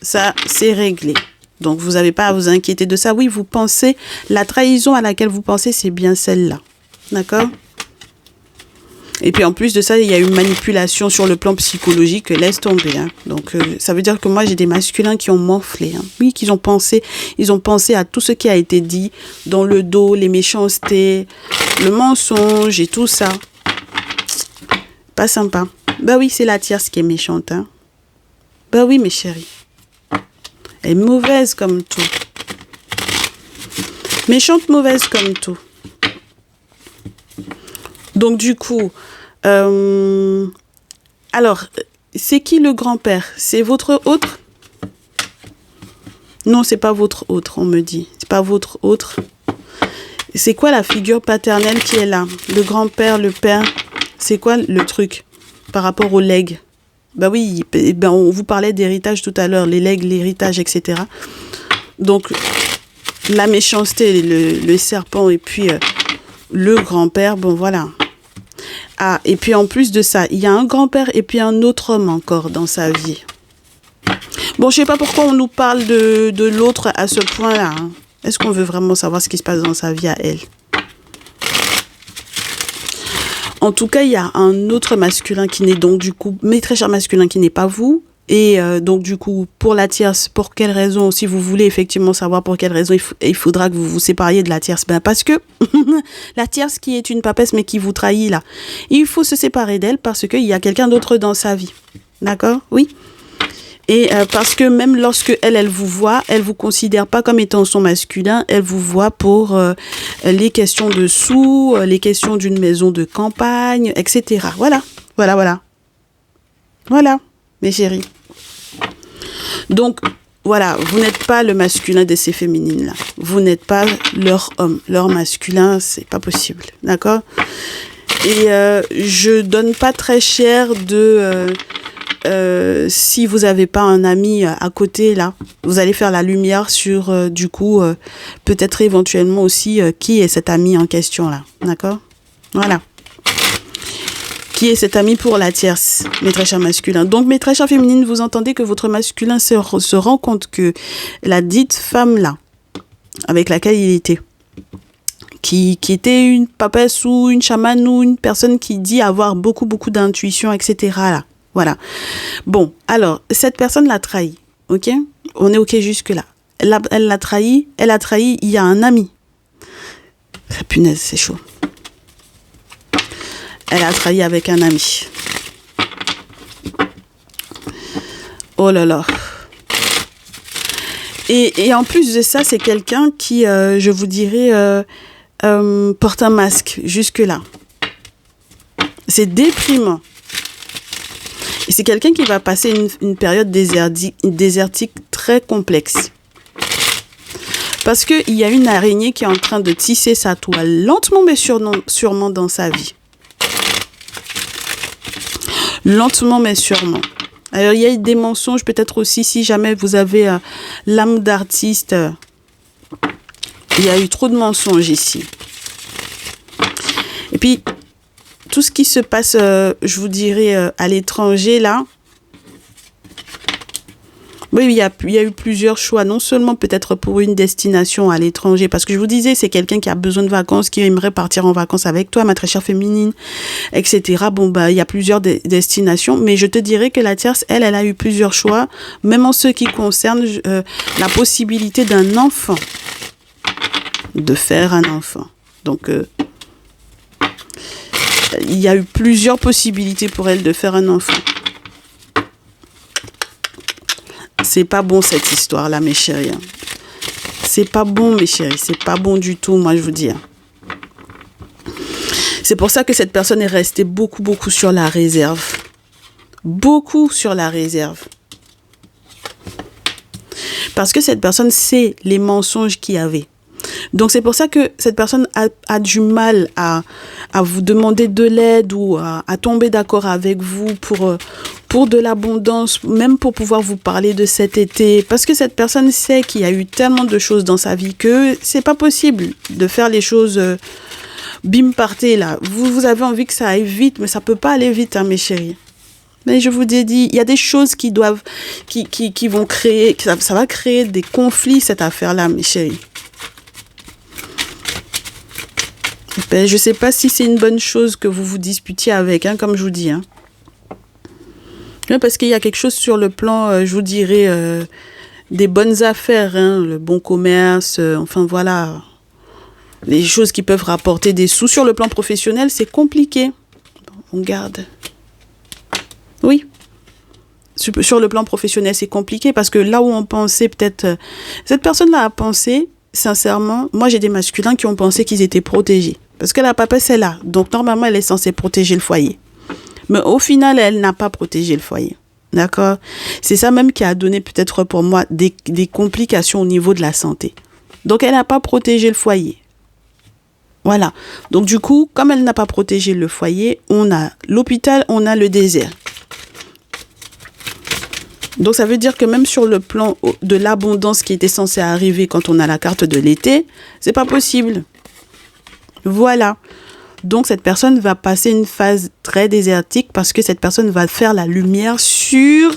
ça, c'est réglé. Donc, vous n'avez pas à vous inquiéter de ça. Oui, vous pensez, la trahison à laquelle vous pensez, c'est bien celle-là, d'accord? Et puis en plus de ça, il y a une manipulation sur le plan psychologique, laisse tomber. Hein. Donc ça veut dire que moi j'ai des masculins qui ont morflé. Hein. Oui, ils ont pensé à tout ce qui a été dit dans le dos, les méchancetés, le mensonge et tout ça. Pas sympa. Bah oui, c'est la tierce qui est méchante. Hein. Bah oui, mes chéris. Elle est mauvaise comme tout. Méchante, mauvaise comme tout. Donc, du coup, alors, c'est qui le grand-père? C'est votre autre? Non, c'est pas votre autre, on me dit. C'est pas votre autre. C'est quoi la figure paternelle qui est là? Le grand-père, le père, c'est quoi le truc par rapport aux legs? Bah oui, on vous parlait d'héritage tout à l'heure, les legs, l'héritage, etc. Donc, la méchanceté, le serpent et puis le grand-père, bon voilà. Ah, et puis en plus de ça, il y a un grand-père et puis un autre homme encore dans sa vie. Bon, je sais pas pourquoi on nous parle de l'autre à ce point-là. Hein. Est-ce qu'on veut vraiment savoir ce qui se passe dans sa vie à elle? En tout cas, il y a un autre masculin qui n'est donc du coup, mais très cher masculin qui n'est pas vous. Et donc du coup, pour la tierce, pour quelle raison, si vous voulez effectivement savoir pour quelle raison il faudra que vous vous sépariez de la tierce, ben parce que la tierce qui est une papesse mais qui vous trahit là, il faut se séparer d'elle parce qu'il y a quelqu'un d'autre dans sa vie. D'accord? Oui. Et parce que même lorsque elle vous voit, elle vous considère pas comme étant son masculin, elle vous voit pour les questions de sous, les questions d'une maison de campagne, etc. Voilà, mes chéris. Donc, voilà, vous n'êtes pas le masculin de ces féminines-là. Vous n'êtes pas leur homme. Leur masculin, c'est pas possible. D'accord? Et je donne pas très cher de... si vous n'avez pas un ami à côté, là, vous allez faire la lumière sur, du coup, peut-être éventuellement aussi, qui est cet ami en question, là. D'accord? Voilà. Qui est cet ami pour la tierce, mes très chers masculins. Donc, mes très chers féminines, vous entendez que votre masculin se rend compte que la dite femme-là, avec laquelle il était, qui était une papesse ou une chamane ou une personne qui dit avoir beaucoup d'intuition, etc. Là. Voilà. Bon, alors, cette personne l'a trahi, ok? On est ok jusque-là. Elle l'a trahi, il y a un ami. Ah, punaise, c'est chaud. Elle a trahi avec un ami. Oh là là. Et en plus de ça, c'est quelqu'un qui, je vous dirais, porte un masque jusque-là. C'est déprimant. Et c'est quelqu'un qui va passer une période désertique très complexe. Parce qu'il y a une araignée qui est en train de tisser sa toile lentement mais sûrement dans sa vie. Lentement mais sûrement. Alors il y a des mensonges peut-être aussi si jamais vous avez l'âme d'artiste. Il y a eu trop de mensonges ici. Et puis tout ce qui se passe, je vous dirais, à l'étranger là, Oui, il y a eu plusieurs choix, non seulement peut-être pour une destination à l'étranger, parce que je vous disais, c'est quelqu'un qui a besoin de vacances, qui aimerait partir en vacances avec toi, ma très chère féminine, etc. Bon, bah, il y a plusieurs destinations, mais je te dirais que la tierce, elle a eu plusieurs choix, même en ce qui concerne la possibilité d'un enfant, de faire un enfant. Donc, il y a eu plusieurs possibilités pour elle de faire un enfant. C'est pas bon cette histoire-là, mes chéris. C'est pas bon, mes chéris. C'est pas bon du tout, moi, je vous dis. C'est pour ça que cette personne est restée beaucoup sur la réserve. Beaucoup sur la réserve. Parce que cette personne sait les mensonges qu'il y avait. Donc, c'est pour ça que cette personne a du mal à vous demander de l'aide ou à tomber d'accord avec vous pour de l'abondance, même pour pouvoir vous parler de cet été. Parce que cette personne sait qu'il y a eu tellement de choses dans sa vie que c'est pas possible de faire les choses bim partez là. Vous avez envie que ça aille vite, mais ça peut pas aller vite, hein, mes chéris. Mais je vous ai dit, il y a des choses qui vont créer, ça va créer des conflits, cette affaire-là, mes chéris. Ben, je ne sais pas si c'est une bonne chose que vous vous disputiez avec, hein, comme je vous dis. Hein. Parce qu'il y a quelque chose sur le plan, je vous dirais, des bonnes affaires, hein, le bon commerce, enfin voilà. Les choses qui peuvent rapporter des sous. Sur le plan professionnel, c'est compliqué. On garde. Oui. Sur le plan professionnel, c'est compliqué parce que là où on pensait peut-être... cette personne-là a pensé, sincèrement, moi j'ai des masculins qui ont pensé qu'ils étaient protégés. Parce que la papesse est là. Donc normalement, elle est censée protéger le foyer. Mais au final, elle n'a pas protégé le foyer. D'accord? C'est ça même qui a donné peut-être pour moi des complications au niveau de la santé. Donc elle n'a pas protégé le foyer. Voilà. Donc du coup, comme elle n'a pas protégé le foyer, on a l'hôpital, on a le désert. Donc ça veut dire que même sur le plan de l'abondance qui était censée arriver quand on a la carte de l'été, c'est pas possible. Voilà. Donc cette personne va passer une phase très désertique parce que cette personne va faire la lumière sur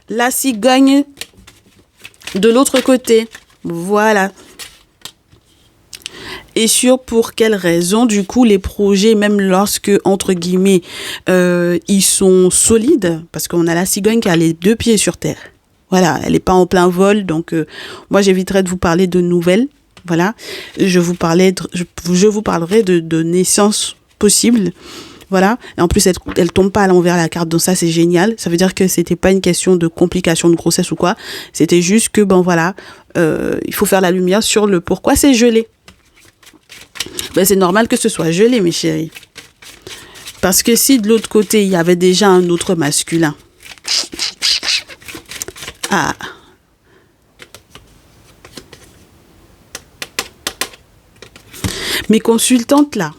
la cigogne de l'autre côté. Voilà. Et sur pour quelles raisons, du coup, les projets, même lorsque, entre guillemets, ils sont solides, parce qu'on a la cigogne qui a les 2 pieds sur terre. Voilà, elle n'est pas en plein vol, donc moi, j'éviterai de vous parler de nouvelles. Voilà, je vous parlerai de naissance possible. Voilà, et en plus, elle tombe pas à l'envers la carte, donc ça, c'est génial. Ça veut dire que c'était pas une question de complication de grossesse ou quoi. C'était juste que, bon, voilà, il faut faire la lumière sur le pourquoi c'est gelé. Ben, c'est normal que ce soit gelé, mes chéris. Parce que si de l'autre côté, il y avait déjà un autre masculin. Ah. Mes consultantes, là.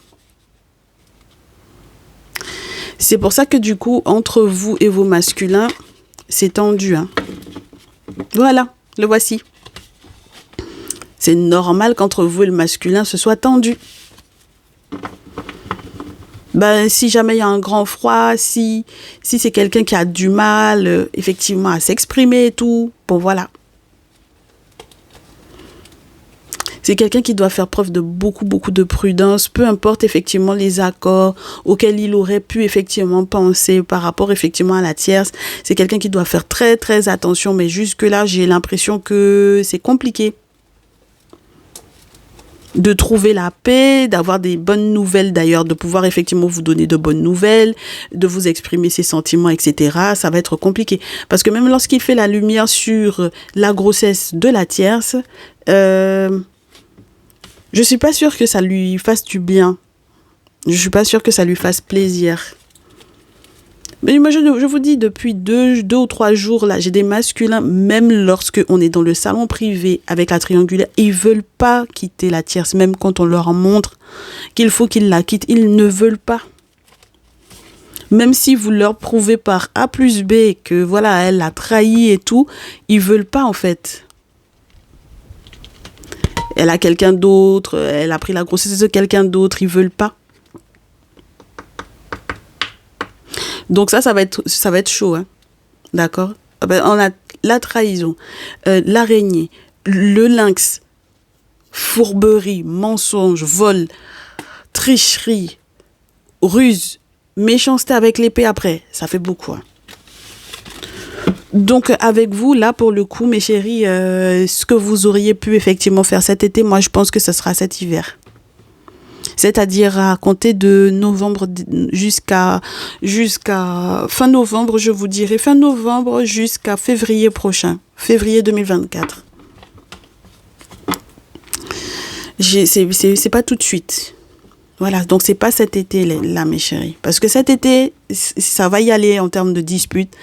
C'est pour ça que du coup, entre vous et vos masculins, c'est tendu. Hein. Voilà, le voici. C'est normal qu'entre vous et le masculin, ce soit tendu. Ben, si jamais il y a un grand froid, si c'est quelqu'un qui a du mal, effectivement, à s'exprimer et tout, bon, voilà. C'est quelqu'un qui doit faire preuve de beaucoup de prudence, peu importe effectivement les accords auxquels il aurait pu effectivement penser par rapport effectivement à la tierce. C'est quelqu'un qui doit faire très attention, mais jusque-là, j'ai l'impression que c'est compliqué. De trouver la paix, d'avoir des bonnes nouvelles d'ailleurs, de pouvoir effectivement vous donner de bonnes nouvelles, de vous exprimer ses sentiments, etc. Ça va être compliqué. Parce que même lorsqu'il fait la lumière sur la grossesse de la tierce, je suis pas sûre que ça lui fasse du bien. Je suis pas sûre que ça lui fasse plaisir. Mais moi, je vous dis, depuis 2 ou 3 jours, là, j'ai des masculins, même lorsque on est dans le salon privé avec la triangulaire, ils veulent pas quitter la tierce, même quand on leur montre qu'il faut qu'ils la quittent, ils ne veulent pas. Même si vous leur prouvez par A plus B que, voilà, elle a trahi et tout, ils veulent pas, en fait. Elle a quelqu'un d'autre, elle a pris la grossesse de quelqu'un d'autre, ils veulent pas. Donc ça va être chaud, hein. D'accord? Ben, la trahison, l'araignée, le lynx, fourberie, mensonge, vol, tricherie, ruse, méchanceté avec l'épée après, ça fait beaucoup. Hein. Donc avec vous, là pour le coup, mes chéris, ce que vous auriez pu effectivement faire cet été, moi je pense que ce sera cet hiver. C'est-à-dire à compter de novembre jusqu'à fin novembre, je vous dirais fin novembre jusqu'à février prochain, février 2024. C'est pas tout de suite. Voilà, donc c'est pas cet été là, mes chéris. Parce que cet été, ça va y aller en termes de disputes,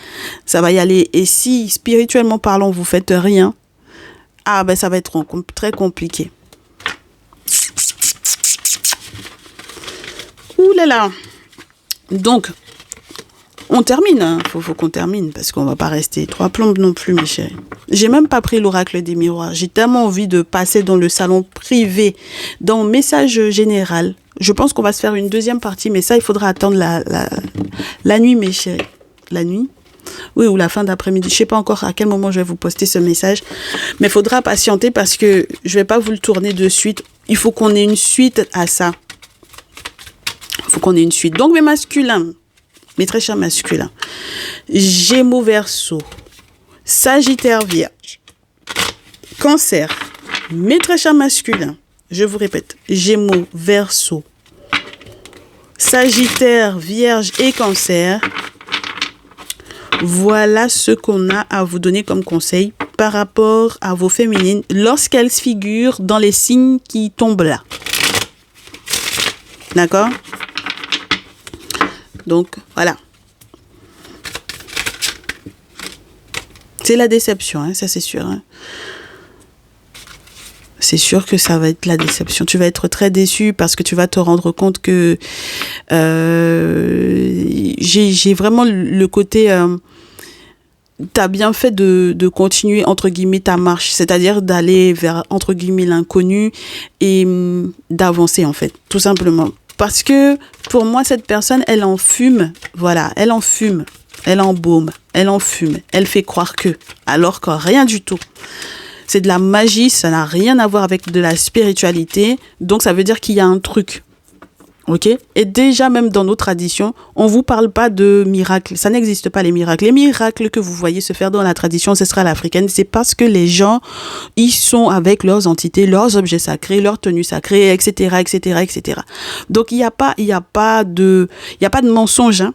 ça va y aller. Et si, spirituellement parlant, vous faites rien, ça va être très compliqué. Ouh là là. Donc, on termine. Hein. Faut qu'on termine parce qu'on va pas rester trois plombes non plus, mes chéris. J'ai même pas pris l'oracle des miroirs. J'ai tellement envie de passer dans le salon privé, dans le message général. Je pense qu'on va se faire une deuxième partie, mais ça, il faudra attendre la nuit, mes chéris. La nuit ? Oui, ou la fin d'après-midi. Je sais pas encore à quel moment je vais vous poster ce message, mais il faudra patienter parce que je vais pas vous le tourner de suite. Il faut qu'on ait une suite à ça. Il faut qu'on ait une suite. Donc, mes masculins, mes très chers masculins, Gémeaux, Verseau, Sagittaire, Vierge, Cancer, mes très chers masculins, je vous répète, Gémeaux, Verseau, Sagittaire, Vierge et Cancer. Voilà ce qu'on a à vous donner comme conseil par rapport à vos féminines lorsqu'elles figurent dans les signes qui tombent là. D'accord ? Donc, voilà. C'est la déception, hein, ça c'est sûr. Hein. C'est sûr que ça va être la déception. Tu vas être très déçu parce que tu vas te rendre compte que j'ai vraiment le côté... t'as bien fait de continuer, entre guillemets, ta marche. C'est-à-dire d'aller vers, entre guillemets, l'inconnu et d'avancer, en fait, tout simplement. Parce que, pour moi, cette personne, elle en fume. Voilà, elle en fume. Elle embaume. Elle en fume. Elle fait croire que. Alors que rien du tout. C'est de la magie, ça n'a rien à voir avec de la spiritualité. Donc, ça veut dire qu'il y a un truc. Ok ? Et déjà, même dans nos traditions, on ne vous parle pas de miracles. Ça n'existe pas, les miracles. Les miracles que vous voyez se faire dans la tradition ancestrale africaine, c'est parce que les gens, ils sont avec leurs entités, leurs objets sacrés, leurs tenues sacrées, etc., etc., etc. Donc, il n'y a pas de mensonge, hein.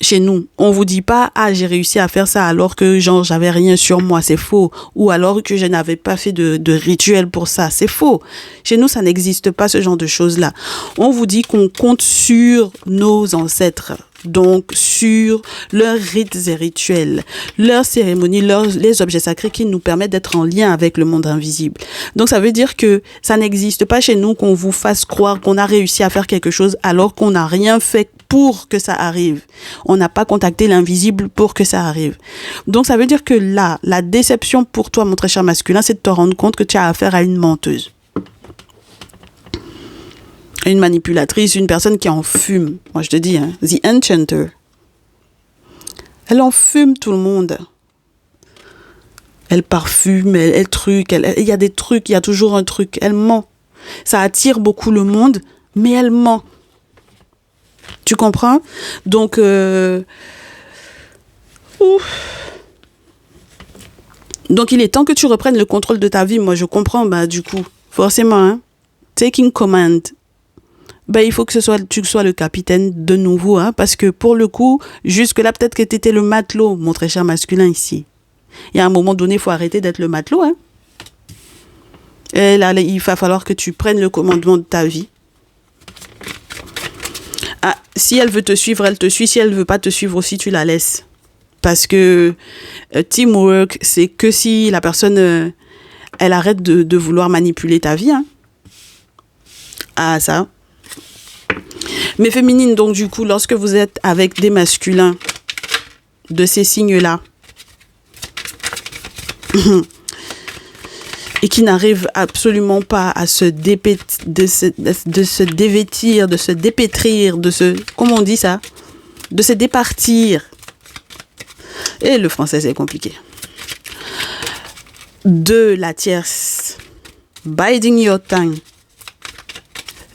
Chez nous, on vous dit pas j'ai réussi à faire ça alors que j'avais rien sur moi, c'est faux, ou alors que je n'avais pas fait de rituel pour ça, c'est faux. Chez nous, ça n'existe pas ce genre de choses-là. On vous dit qu'on compte sur nos ancêtres, donc sur leurs rites et rituels, leurs cérémonies, les objets sacrés qui nous permettent d'être en lien avec le monde invisible. Donc ça veut dire que ça n'existe pas chez nous qu'on vous fasse croire qu'on a réussi à faire quelque chose alors qu'on n'a rien fait pour que ça arrive. On n'a pas contacté l'invisible pour que ça arrive. Donc ça veut dire que là, la déception pour toi, mon très cher masculin, c'est de te rendre compte que tu as affaire à une menteuse. Une manipulatrice, une personne qui en fume. Moi, je te dis, hein, The Enchanter. Elle en fume tout le monde. Elle parfume, elle truc, il y a des trucs, il y a toujours un truc. Elle ment. Ça attire beaucoup le monde, mais elle ment. Tu comprends ? Donc, donc, il est temps que tu reprennes le contrôle de ta vie. Moi, je comprends, du coup, forcément, hein, taking command. Il faut que tu sois le capitaine de nouveau, hein, parce que pour le coup, jusque-là, peut-être que tu étais le matelot, mon très cher masculin ici. Il y a un moment donné, il faut arrêter d'être le matelot, hein. Et là, il va falloir que tu prennes le commandement de ta vie. Si elle veut te suivre, elle te suit. Si elle ne veut pas te suivre aussi, tu la laisses. Parce que teamwork, c'est que si la personne, elle arrête de vouloir manipuler ta vie. Hein. Ça. Mais féminine, donc du coup, lorsque vous êtes avec des masculins de ces signes-là, et qui n'arrivent absolument pas à se dévêtir, de se dépétrir, comment on dit ça ? De se départir. Et le français, c'est compliqué. de la tierce. Biding your time.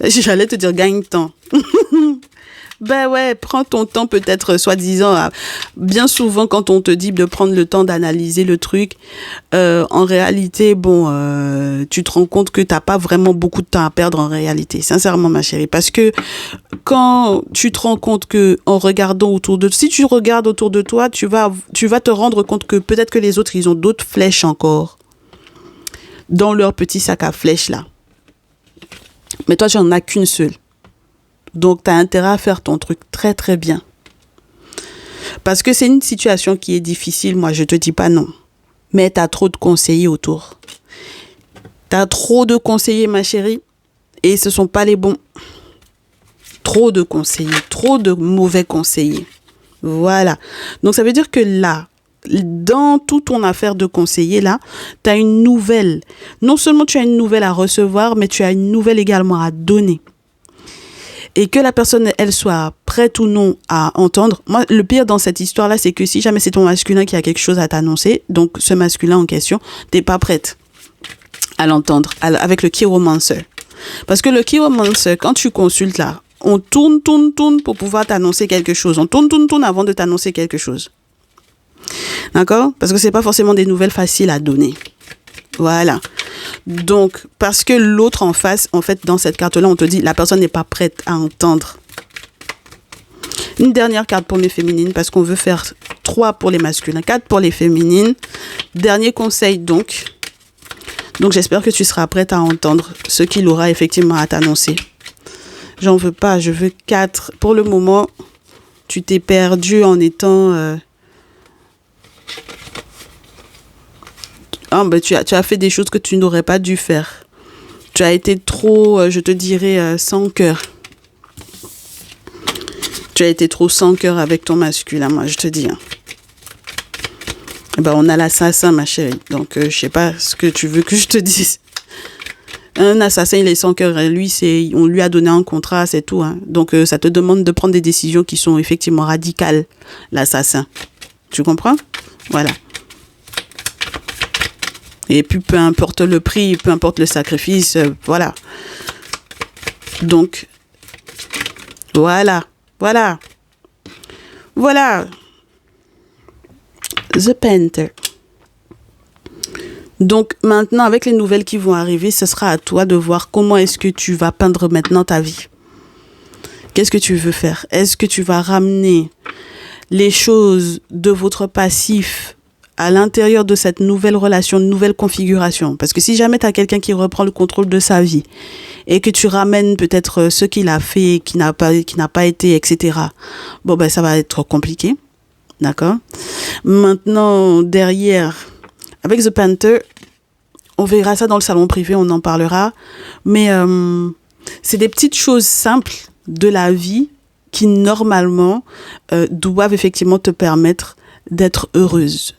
J'allais te dire gagne temps. Ben ouais, prends ton temps peut-être soi-disant. Bien souvent, quand on te dit de prendre le temps d'analyser le truc, en réalité, tu te rends compte que t'as pas vraiment beaucoup de temps à perdre en réalité. Sincèrement, ma chérie. Parce que quand tu te rends compte que en regardant si tu regardes autour de toi, tu vas te rendre compte que peut-être que les autres, ils ont d'autres flèches encore dans leur petit sac à flèches là. Mais toi, tu n'en as qu'une seule. Donc, tu as intérêt à faire ton truc très, très bien. Parce que c'est une situation qui est difficile, moi, je te dis pas non. Mais tu as trop de conseillers autour. Tu as trop de conseillers, ma chérie, et ce ne sont pas les bons. Trop de conseillers, trop de mauvais conseillers. Voilà. Donc, ça veut dire que là, dans toute ton affaire de conseiller, là, tu as une nouvelle. Non seulement tu as une nouvelle à recevoir, mais tu as une nouvelle également à donner. Et que la personne, elle soit prête ou non à entendre. Moi, le pire dans cette histoire-là, c'est que si jamais c'est ton masculin qui a quelque chose à t'annoncer, donc ce masculin en question, t'es pas prête à l'entendre avec le chiromancer. Parce que le chiromancer, quand tu consultes là, on tourne pour pouvoir t'annoncer quelque chose. On tourne avant de t'annoncer quelque chose. D'accord? Parce que c'est pas forcément des nouvelles faciles à donner. Voilà. Donc, parce que l'autre en face, en fait, dans cette carte-là, on te dit, la personne n'est pas prête à entendre. Une dernière carte pour mes féminines, parce qu'on veut faire 3 pour les masculins, 4 pour les féminines. Dernier conseil, donc. Donc, j'espère que tu seras prête à entendre ce qu'il aura effectivement à t'annoncer. J'en veux pas, je veux 4. Pour le moment, tu t'es perdu en étant... tu as fait des choses que tu n'aurais pas dû faire. Tu as été trop, je te dirais, sans cœur. Tu as été trop sans cœur avec ton masculin, moi, je te dis. On a l'assassin, ma chérie. Donc, je sais pas ce que tu veux que je te dise. Un assassin, il est sans cœur. Lui, on lui a donné un contrat, c'est tout. Donc, ça te demande de prendre des décisions qui sont effectivement radicales, l'assassin. Tu comprends? Voilà. Et puis, peu importe le prix, peu importe le sacrifice, voilà. Donc, voilà. The Painter. Donc, maintenant, avec les nouvelles qui vont arriver, ce sera à toi de voir comment est-ce que tu vas peindre maintenant ta vie. Qu'est-ce que tu veux faire? Est-ce que tu vas ramener les choses de votre passif à l'intérieur de cette nouvelle relation, nouvelle configuration? Parce que si jamais tu as quelqu'un qui reprend le contrôle de sa vie et que tu ramènes peut-être ce qu'il a fait, qui n'a pas été, etc., ça va être compliqué. D'accord? Maintenant, derrière, avec The Painter, on verra ça dans le salon privé, on en parlera. Mais c'est des petites choses simples de la vie qui, normalement, doivent effectivement te permettre d'être heureuse.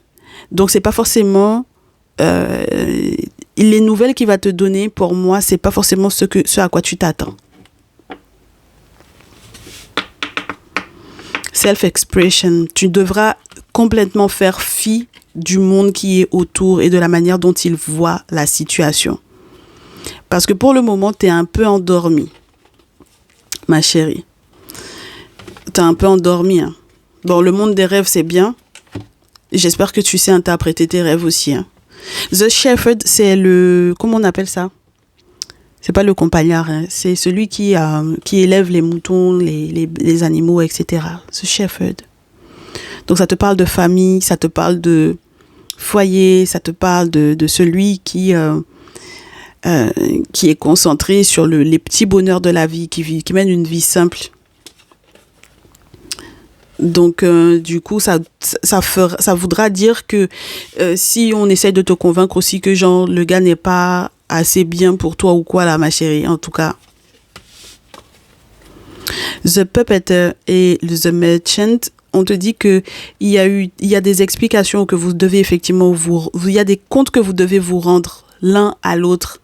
Donc, c'est pas forcément... les nouvelles qu'il va te donner, pour moi, c'est pas forcément ce à quoi tu t'attends. Self-expression. Tu devras complètement faire fi du monde qui est autour et de la manière dont il voit la situation. Parce que pour le moment, tu es un peu endormie, ma chérie. Tu es un peu endormie. Bon, le monde des rêves, c'est bien. J'espère que tu sais interpréter tes rêves aussi. The Shepherd, c'est le... Comment on appelle ça? C'est pas le compagnard, c'est celui qui élève les moutons, les animaux, etc. The Shepherd. Donc, ça te parle de famille, ça te parle de foyer, ça te parle de celui qui est concentré sur les petits bonheurs de la vie, qui mène une vie simple. Donc, du coup, ça voudra dire que si on essaie de te convaincre aussi que genre le gars n'est pas assez bien pour toi ou quoi là, ma chérie, en tout cas. The Puppeteer et The Merchant, on te dit que il y a des explications que vous devez effectivement il y a des comptes que vous devez vous rendre l'un à l'autre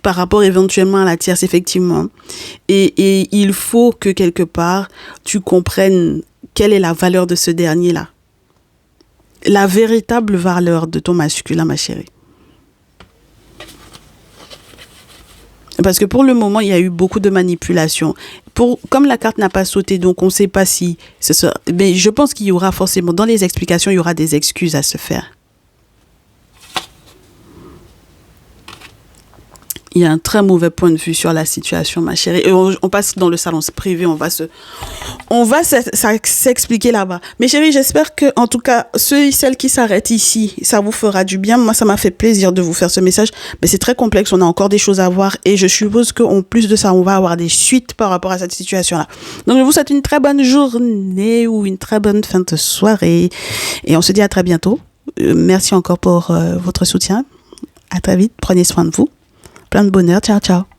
par rapport éventuellement à la tierce, effectivement. Et il faut que quelque part, tu comprennes quelle est la valeur de ce dernier-là. La véritable valeur de ton masculin, ma chérie. Parce que pour le moment, il y a eu beaucoup de manipulations. Comme la carte n'a pas sauté, donc on ne sait pas si ce sera... Mais je pense qu'il y aura forcément, dans les explications, il y aura des excuses à se faire. Il y a un très mauvais point de vue sur la situation, ma chérie. Et on passe dans le salon privé, on va s'expliquer là-bas. Mes chéris, j'espère que, en tout cas, ceux et celles qui s'arrêtent ici, ça vous fera du bien. Moi, ça m'a fait plaisir de vous faire ce message. Mais c'est très complexe, on a encore des choses à voir. Et je suppose qu'en plus de ça, on va avoir des suites par rapport à cette situation-là. Donc, je vous souhaite une très bonne journée ou une très bonne fin de soirée. Et on se dit à très bientôt. Merci encore pour votre soutien. À très vite. Prenez soin de vous. Plein de bonheur. Ciao, ciao.